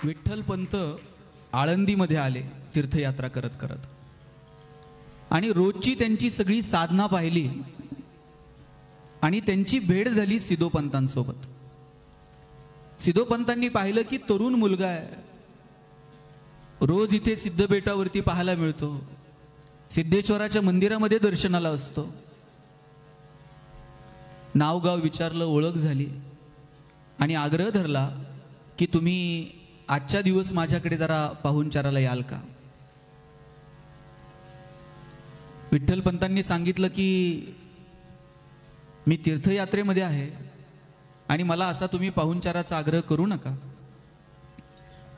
विठ्ठलपंत आळंदीमध्ये आले तीर्थयात्रा करत करत, आणि रोजची त्यांची सगळी साधना पाहिली आणि त्यांची भेट झाली सिद्धोपंतांसोबत. सिद्धोपंतांनी पाहिलं की तरुण मुलगा आहे, रोज इथे सिद्धबेटावरती पाहायला मिळतो, सिद्धेश्वराच्या मंदिरामध्ये दर्शनाला असतो. नावगाव विचारलं, ओळख झाली आणि आग्रह धरला की तुम्ही आजच्या दिवस माझ्याकडे जरा पाहुणचाराला याल का. विठ्ठलपंतांनी सांगितलं की मी तीर्थयात्रेमध्ये आहे आणि मला असा तुम्ही पाहुणचाराचा आग्रह करू नका.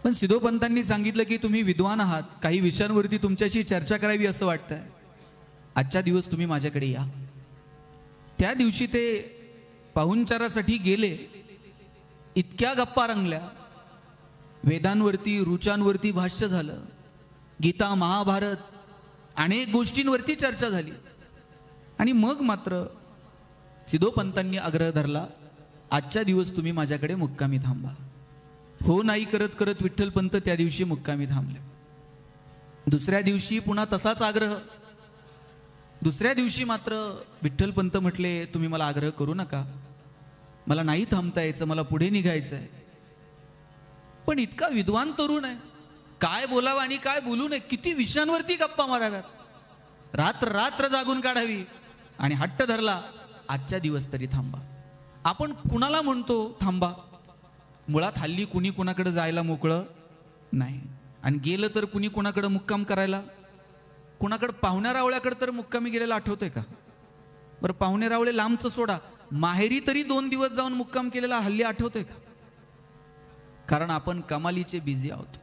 पण सिद्धोपंतांनी सांगितलं की तुम्ही विद्वान आहात, काही विषयांवरती तुमच्याशी चर्चा करावी असं वाटतंय, आजच्या दिवस तुम्ही माझ्याकडे या. त्या दिवशी ते पाहुणचारासाठी गेले. इतक्या गप्पा रंगल्या, वेदांवरती ऋचांवरती भाष्य झालं, गीता महाभारत अनेक गोष्टींवरती चर्चा झाली. आणि मग मात्र सिद्धोपंतांनी आग्रह धरला, आजच्या दिवस तुम्ही माझ्याकडे मुक्कामी थांबा. हो नाही करत करत विठ्ठलपंत त्या दिवशी मुक्कामी थांबले. दुसऱ्या दिवशी पुन्हा तसाच आग्रह. दुसऱ्या दिवशी मात्र विठ्ठलपंत म्हटले, तुम्ही मला आग्रह करू नका, मला नाही थांबता यायचं, मला पुढे निघायचं आहे. पण इतका विद्वान तरुण आहे, काय बोलावं आणि काय बोलू नये, किती विषयांवरती गप्पा माराव्यात, रात्र रात्र जागून काढावी, आणि हट्ट धरला, आजच्या दिवस तरी थांबा. आपण कुणाला म्हणतो थांबा? मुळात हल्ली कुणी कुणाकडे जायला मोकळं नाही, आणि गेलं तर कुणी कुणाकडे मुक्काम करायला, कुणाकडे पाहुण्या रावळ्याकडे तर मुक्कामी गेलेला आठवतंय का? बरं, पाहुणे रावळे लांबचं सोडा, माहेरी तरी 2 दिवस जाऊन मुक्काम केलेला हल्ली आठवतंय का? कारण आपण कमालीचे बिझी आहोत.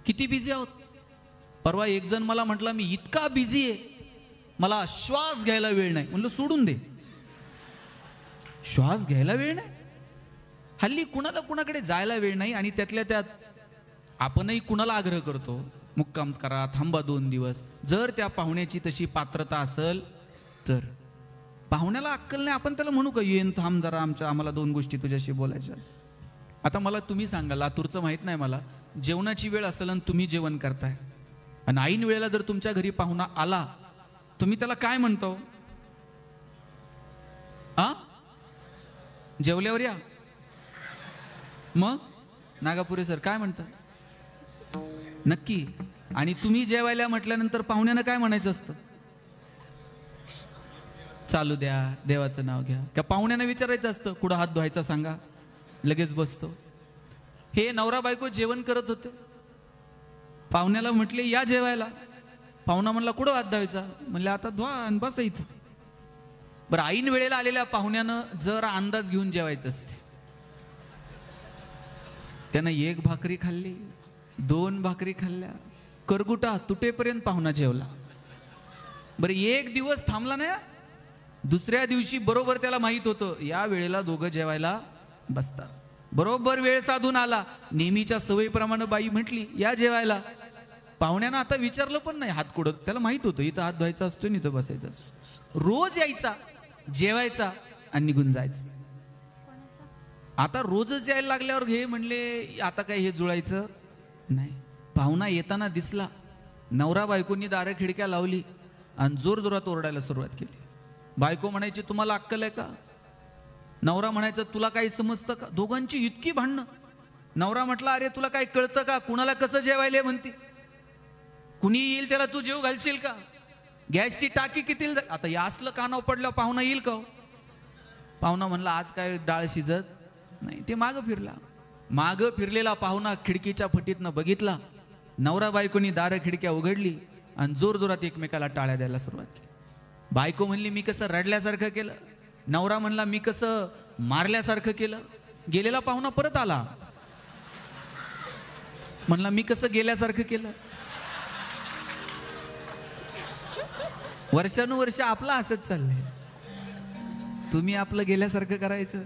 किती बिझी आहोत? परवा एक जण मला म्हटला, मी इतका बिझी आहे, मला श्वास घ्यायला वेळ नाही. म्हणलं सोडून दे, श्वास घ्यायला वेळ नाही. हल्ली कुणाला कुणाकडे जायला वेळ नाही, आणि त्यातल्या त्यात आपणही कुणाला आग्रह करतो, मुक्काम करा, थांबा 2 दिवस. जर त्या पाहुण्याची तशी पात्रता असेल तर. पाहुण्याला अक्कल नाही, आपण त्याला म्हणू का, येन थांब जरा, आम्हाला 2 गोष्टी तुझ्याशी बोलायच्या. आता मला तुम्ही सांगा, लातूरचं माहित नाही मला, जेवणाची वेळ असेल आणि तुम्ही जेवण करताय, आणि ऐन वेळेला जर तुमच्या घरी पाहुणा आला, तुम्ही त्याला काय म्हणतो? जेवल्यावर या. मग नागापुरे सर काय म्हणता? नक्की. आणि तुम्ही जेवायला म्हटल्यानंतर पाहुण्यानं काय म्हणायचं असतं? चालू द्या, देवाचं नाव घ्या. का पाहुण्यानं विचारायचं असतं, कुठं हात धुवायचा सांगा, लगेच बसतो. हे नवरा बायको जेवण करत होते, पाहुण्याला म्हटले या जेवायला. पाहुणा म्हणला कुठं हात धुवायचा? म्हणले आता धुवा आणि बसा इथं. बरं, ऐन वेळेला आलेल्या पाहुण्यानं जरा अंदाज घेऊन जेवायचं असते. त्यानं 1 भाकरी खाल्ली, 2 भाकरी खाल्ल्या, करगुटा तुटेपर्यंत पाहुणा जेवला. बरं, 1 दिवस थांबला नाही. दुसऱ्या दिवशी बरोबर त्याला माहित होतं, या वेळेला दोघं जेवायला बसतात. बरोबर वेळ साधून आला, नेहमीच्या सवयीप्रमाणे बाई म्हटली या जेवायला. पाहुण्यानं आता विचारलं पण नाही हात कुठं, त्याला माहित होतं इथं हात धुवायचा असतो, इथं बसायचं असतं. रोज यायचा, जेवायचा आणि निघून जायचं. आता रोजच यायला लागल्यावर हे म्हणले आता काय हे जुळायचं नाही. पाहुणा येताना दिसला, नवरा बायकोंनी दारं खिडक्या लावली आणि जोर जोरात ओरडायला सुरुवात केली. बायको म्हणायची तुम्हाला अक्कल आहे का? नवरा म्हणायचं तुला काही समजतं का? दोघांची इतकी भांडणं. नवरा म्हटला अरे तुला काय कळतं का, कुणाला कसं जेवायला म्हणते, कुणी येईल त्याला तू जेव घालशील का, गॅसची टाकी किती. आता या असलं कानावर पडलं पाहुणा येईल का? पाहुणा म्हणला आज काय डाळ शिजत नाही. ते मागं फिरला. मागं फिरलेला पाहुणा खिडकीच्या फटीतनं बघितला, नवरा बायकोनी दारं खिडक्या उघडली आणि जोर जोरात एकमेकाला टाळ्या द्यायला सुरुवात केली. बायको म्हणली मी कसं रडल्यासारखं केलं, नवरा म्हणला मी कसं मारल्यासारखं केलं. गेलेला पाहुणा परत आला, म्हणला मी कसं गेल्यासारखं केलं. वर्षानुवर्ष आपला असंच चाललंय. तुम्ही आपलं गेल्यासारखं करायचं,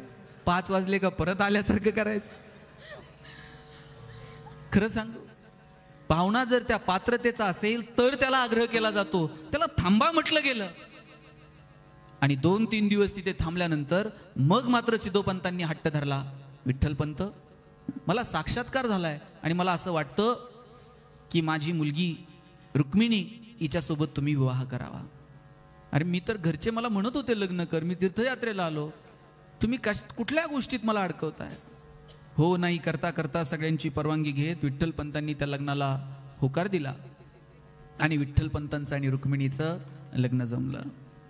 5 वाजले का परत आल्यासारखं करायचं. खरं सांगू, पाहुणा जर त्या पात्रतेचा असेल तर त्याला आग्रह केला जातो, त्याला थांबा म्हटलं गेलं. आणि 2-3 दिवस तिथे थांबल्यानंतर मग मात्र सिद्धोपंतांनी हट्ट धरला, विठ्ठलपंत मला साक्षात्कार झालाय आणि मला असं वाटतं की माझी मुलगी रुक्मिणी हिच्यासोबत तुम्ही विवाह करावा. अरे मी तर घरचे मला म्हणत होते लग्न कर, मी तीर्थयात्रेला आलो, तुम्ही कुठल्या गोष्टीत मला अडकवताय. हो नाही करता करता सगळ्यांची परवानगी घेत विठ्ठलपंतांनी त्या लग्नाला होकार दिला आणि विठ्ठलपंतांचं आणि रुक्मिणीचं लग्न जमलं.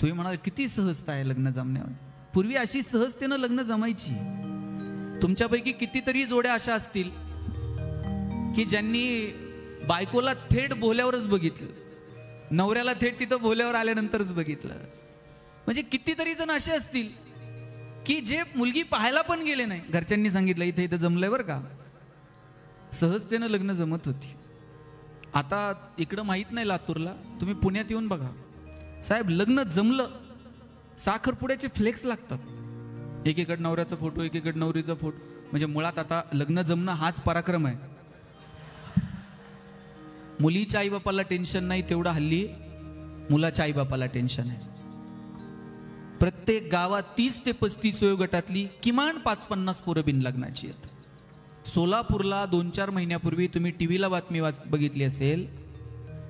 तुम्ही म्हणाल किती सहजता आहे लग्न जमण्यावर. पूर्वी अशी सहजतेनं लग्न जमायची. तुमच्यापैकी कितीतरी जोड्या अशा असतील की ज्यांनी बायकोला थेट भोल्यावरच बघितलं, नवऱ्याला थेट तिथं भोल्यावर आल्यानंतरच बघितलं. म्हणजे कितीतरी जण असे असतील की जे मुलगी पाहायला पण गेले नाही, घरच्यांनी सांगितलं इथे इथं जमलंय बरं का. सहजतेनं लग्न जमत होती. आता इकडं माहित नाही लातूरला, तुम्ही पुण्यात येऊन बघा साहेब, लग्न जमलं साखरपुड्याचे फ्लेक्स लागतात. एकीकडे नवऱ्याचा फोटो, एकीकडे नवरीचा फोटो. म्हणजे मुळात आता लग्न जमणं हाच पराक्रम आहे. मुलीच्या आईबापाला टेन्शन नाही तेवढं हल्ली मुलाच्या आईबापाला टेन्शन आहे. प्रत्येक गावात 30 ते 35 वयोगटातली किमान 5-50 पोरं बिन लग्नाची आहेत. सोलापूरला 2-4 महिन्यापूर्वी तुम्ही टीव्हीला बातमी बघितली असेल,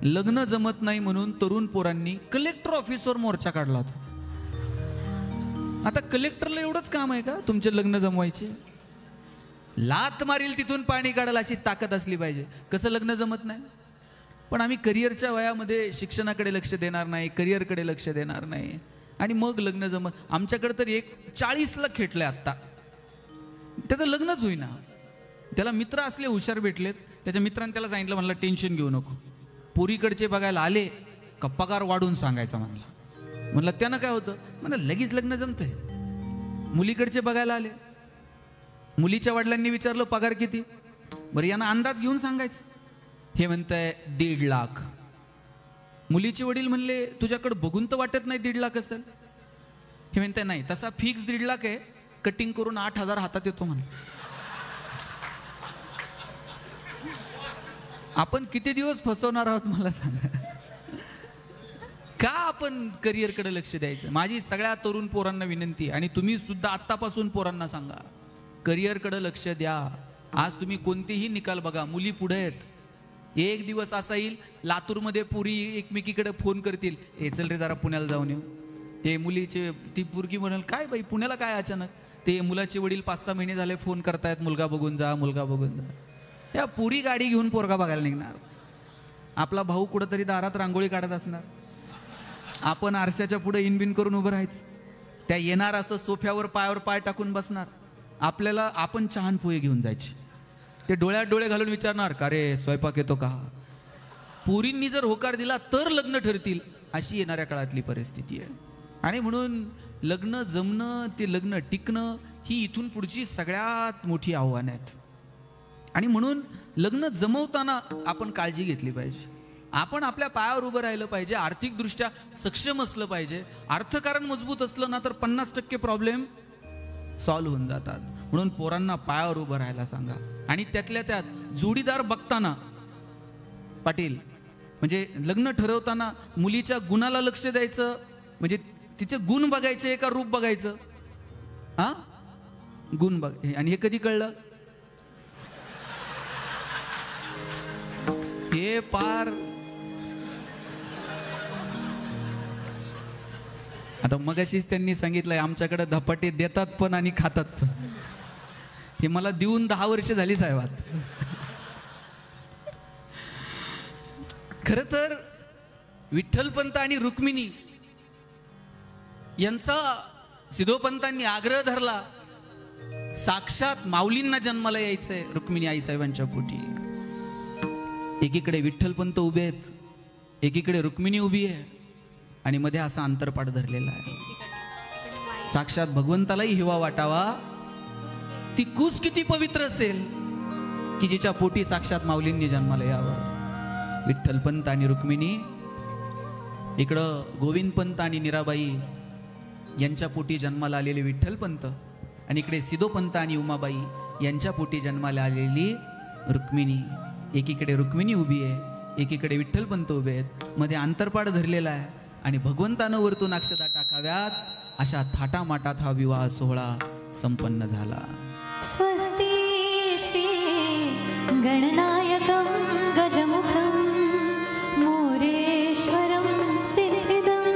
लग्न जमत नाही म्हणून तरुण पोरांनी कलेक्टर ऑफिसवर मोर्चा काढला होता. आता कलेक्टरला एवढंच काम आहे का तुमचे लग्न जमवायचे? लात मारील तिथून पाणी काढायला अशी ताकद असली पाहिजे. कसं लग्न जमत नाही? पण आम्ही करिअरच्या वयामध्ये शिक्षणाकडे लक्ष देणार नाही, करिअरकडे लक्ष देणार नाही आणि मग लग्न जमत. आमच्याकडे तर एक 40ला खेटलंय आत्ता, त्याचं लग्नच होईना. त्याला मित्र असले हुशार भेटलेत, त्याच्या मित्रांनी त्याला सांगितलं, म्हणलं टेन्शन घेऊ नको, पोरीकडचे बघायला आले का पगार वाढून सांगायचा. म्हणलं त्यानं काय होतं? म्हणलं लगेच लग्न जमतंय. मुलीकडचे बघायला आले, मुलीच्या वडिलांनी विचारलं पगार किती, बरं यांना अंदाज घेऊन सांगायचं. हे म्हणताय 1.5 लाख. मुलीचे वडील म्हणले तुझ्याकडे बघून तर वाटत नाही 1.5 लाख असेल. हे म्हणताय नाही तसा फिक्स 1.5 लाख आहे, कटिंग करून 8,000 हातात येतो म्हणून. आपण किती दिवस फसवणार आहोत मला सांगा. का आपण करिअरकडे लक्ष द्यायचं? माझी सगळ्या तरुण पोरांना विनंती, आणि तुम्ही सुद्धा आत्तापासून पोरांना सांगा, करिअरकडे लक्ष द्या. आज तुम्ही कोणतेही निकाल बघा, मुली पुढे आहेत. एक दिवस असा येईल लातूरमध्ये पुरी एकमेकीकडे फोन करतील, हे चल रे जरा पुण्याला जाऊन येऊ. ते मुलीचे ती पोरगी म्हणाल काय बाई पुण्याला काय अचानक? ते मुलाचे वडील 5-6 महिने झाले फोन करतायत, मुलगा बघून जा, मुलगा बघून जा. त्या पुरी गाडी घेऊन पोरगा बघायला निघणार. आपला भाऊ कुठंतरी दारात रांगोळी काढत असणार, आपण आरशाच्या पुढे इनबिन करून उभं राहायचं. त्या येणार असं सोफ्यावर पायावर पाय टाकून बसणार. आपल्याला आपण चहान पोहे घेऊन जायचे. ते डोळ्यात डोळे घालून विचारणार का रे स्वयंपाक येतो का? पुरींनी जर होकार दिला तर लग्न ठरतील, अशी येणाऱ्या काळातली परिस्थिती आहे. आणि म्हणून लग्न जमणं, ते लग्न टिकणं ही इथून पुढची सगळ्यात मोठी आव्हानं आहेत. आणि म्हणून लग्न जमवताना आपण काळजी घेतली पाहिजे. आपण आपल्या पायावर उभं राहिलं पाहिजे, आर्थिकदृष्ट्या सक्षम असलं पाहिजे. अर्थकारण मजबूत असलं ना तर 50% प्रॉब्लेम सॉल्व्ह होऊन जातात. म्हणून पोरांना पायावर उभं राहायला सांगा. आणि त्यातल्या त्यात जोडीदार बघताना पाटील, म्हणजे लग्न ठरवताना मुलीच्या गुणाला लक्ष द्यायचं, म्हणजे तिचे गुण बघायचे का रूप बघायचं? हा, गुण बघ. आणि हे कधी कळलं? हे पार आता मगाशीच त्यांनी सांगितलंय आमच्याकडे धपाटे देतात पण आणि खातात पण. हे मला देऊन 10 वर्ष झाली साहेबात. खरं तर विठ्ठलपंत आणि रुक्मिणी यांचा सिद्धोपंतांनी आग्रह धरला, साक्षात माऊलींना जन्माला यायचंय रुक्मिणी आईसाहेबांच्या पोटी. एकीकडे विठ्ठलपंत उभे आहेत, एकीकडे रुक्मिणी उभी आहे, आणि मध्ये असा अंतरपाठ धरलेला आहे. साक्षात भगवंतालाही हिवा वाटावा, ती कूस किती पवित्र असेल की जिच्या पोटी साक्षात माऊलींनी जन्माला यावं. विठ्ठलपंत आणि रुक्मिणी, इकडं गोविंदपंत आणि मीराबाई यांच्या पोटी जन्माला आलेले विठ्ठलपंत, आणि इकडे सिद्धोपंत आणि उमाबाई यांच्या पोटी जन्माला आलेली रुक्मिणी. एकीकडे रुक्मिणी उभी आहे, एकीकडे विठ्ठलपंत उभे आहेत, मध्ये अंतरपाठ धरलेला आहे. आणि भगवंतानं वरतून अक्षता टाकाव्यात अशा थाटामाटात हा विवाह सोहळा संपन्न झाला. स्वस्ती गणनायकं गजमुखं मोरेश्वरं सिद्धिदं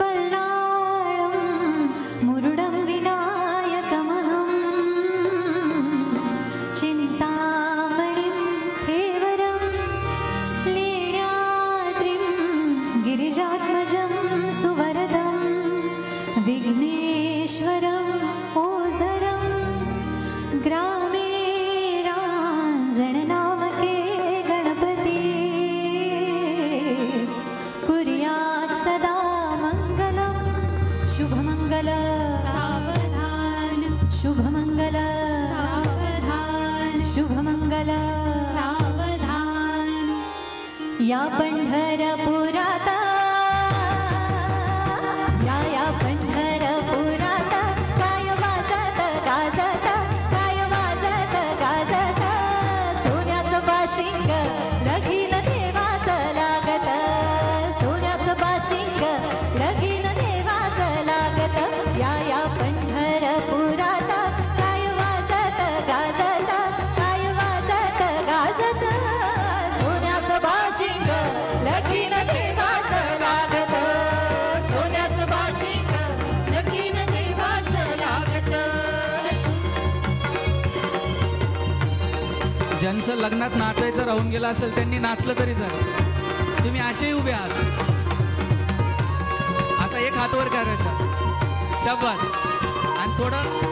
बल्लाळं मुरुडं विनायकमहं चिन्तामणिं हेवरं लील्याद्रिं गिरिजात्मजं सुवरदं विघ्नेश्वरं ओझरं ग्रामे रांजणनामके गणपती कुर्यात् सदा मङ्गलं शुभमङ्गल सावधान शुभमङ्गल सावधान शुभमङ्गल सावधान या पंढरपुरात या पंढरपुरात काय वाजत गाजत काय वाजत गाजत सोन्याचं बाशिंग लगीन देवाचं लागत सोन्याचं बाशिंग लगीन देवाचं लागत या पंढरपुरात काय वाजत गाजत काय वाजत गाजत सोन्याचं बाशिंग लगीन देवाचं लागत सोन्याचं बाशिंग लगीन देवाचं लागत. ज्यांचं लग्नात नाचायचं राहून गेलं असेल त्यांनी नाचलं तरी झालं. तुम्ही असेही उभे आहात. असा एक हात वर करायचा शाबास आणि थोडं